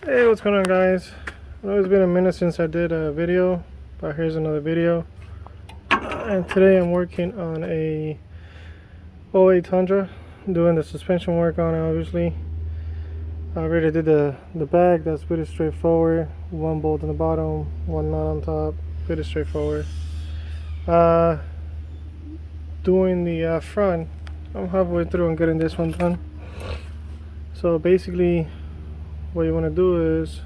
Hey, what's going on, guys? I know it's been a minute since I did a video, but here's another video. And today I'm working on a '08 Tundra, doing the suspension work on it. Obviously, I already did the back. That's pretty straightforward. One bolt on the bottom, one nut on top. Pretty straightforward. Uh, Doing the front, I'm halfway through on getting this one done. So basically, what you want to do is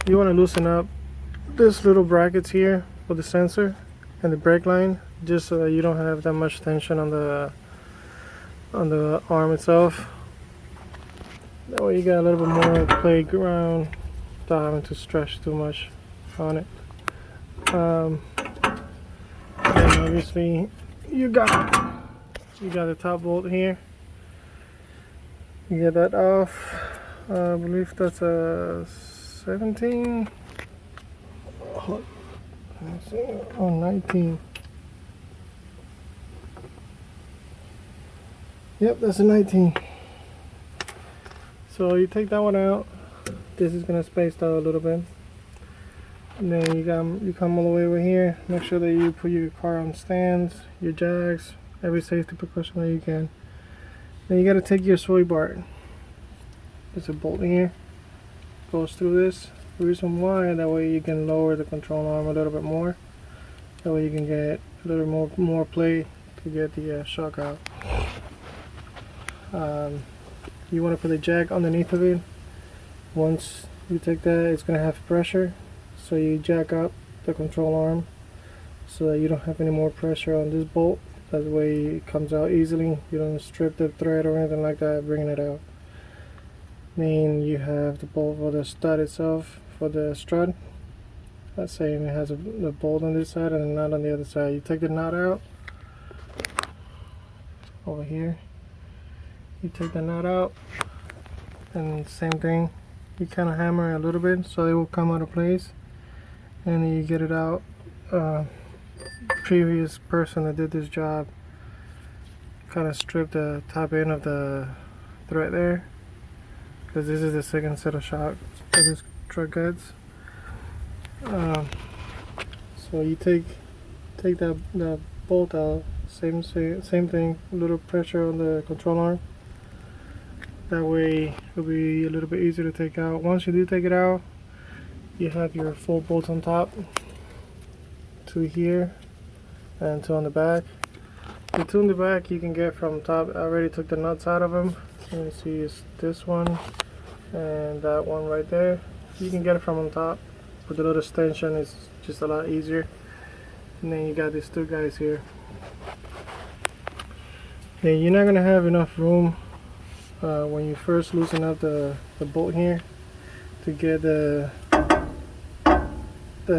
you want to loosen up this little brackets here for the sensor and the brake line, just so that you don't have that much tension on the arm itself. That way you got a little bit more playground without having to stretch too much on it. And obviously you got the top bolt here. You get that off. I believe that's a 17. Let me see. Oh, 19. Yep, that's a 19. So you take that one out. This is gonna space out a little bit. And then you come all the way over here. Make sure that you put your car on stands, your jacks, every safety precaution that you can. Then you gotta take your sway bar. There's a bolt here. Goes through this. The reason why, that way you can lower the control arm a little bit more. That way you can get a little more play to get the shock out. You want to put the jack underneath of it. Once you take that, it's going to have pressure, so you jack up the control arm so that you don't have any more pressure on this bolt. That way it comes out easily. You don't strip the thread or anything like that bringing it out. Then you have the bolt for the stud itself, for the strut. That same, it has the bolt on this side and a nut on the other side. You take the nut out over here. You take the nut out, and same thing. You kind of hammer it a little bit so it will come out of place, and then you get it out. Previous person that did this job kind of stripped the top end of the thread there, because this is the second set of shocks for this truck gets. So you take that bolt out. Same thing. A little pressure on the control arm. That way it'll be a little bit easier to take out. Once you do take it out, you have your 4 bolts on top, 2 here and 2 on the back. The 2 on the back you can get from top. I already took the nuts out of them. So you see it's this one and that one right there. You can get it from on top. With a little extension, it's just a lot easier. And then you got these 2 guys here. Then you're not gonna have enough room when you first loosen up the bolt here to get the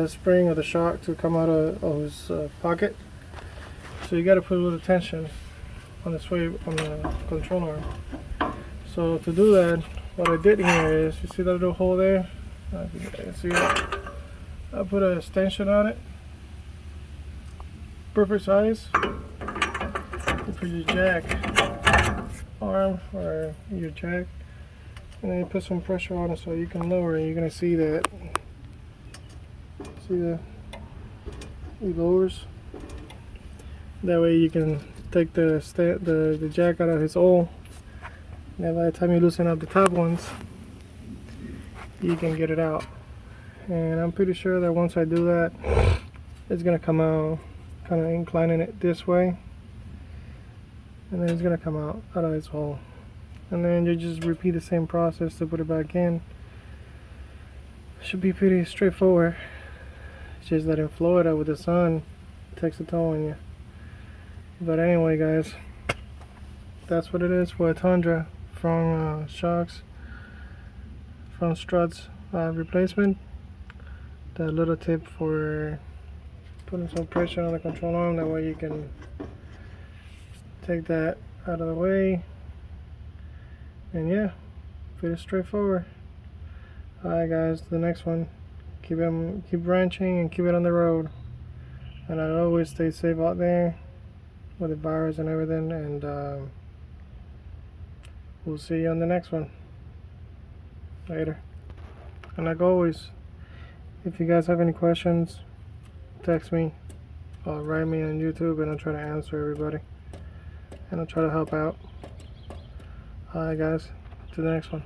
spring or the shock to come out of his pocket. So you got to put a little tension on the sway on the control arm. So to do that, what I did here is, you see that little hole there? See it? I put an extension on it, perfect size. You put your jack arm or your jack, and then you put some pressure on it so you can lower it. You're gonna see that. See that? It lowers. That way you can take the jack out of his hole. And by the time you loosen up the top ones, you can get it out. And I'm pretty sure that once I do that, it's gonna come out kind of inclining it this way, and then it's gonna come out of its hole. And then you just repeat the same process to put it back in. Should be pretty straightforward. It's just that in Florida with the sun, it takes a toll on you. But anyway, guys, that's what it is for a Tundra from shocks, from struts replacement. That little tip for putting some pressure on the control arm, that way you can take that out of the way. And yeah, pretty straightforward. Alright guys, the next one. Keep branching and keep it on the road. And I always stay safe out there with the virus and everything. And we'll see you on the next one. later. And like always, if you guys have any questions, text me or write me on YouTube, and I'll try to answer everybody. And I'll try to help out. Alright guys, to the next one.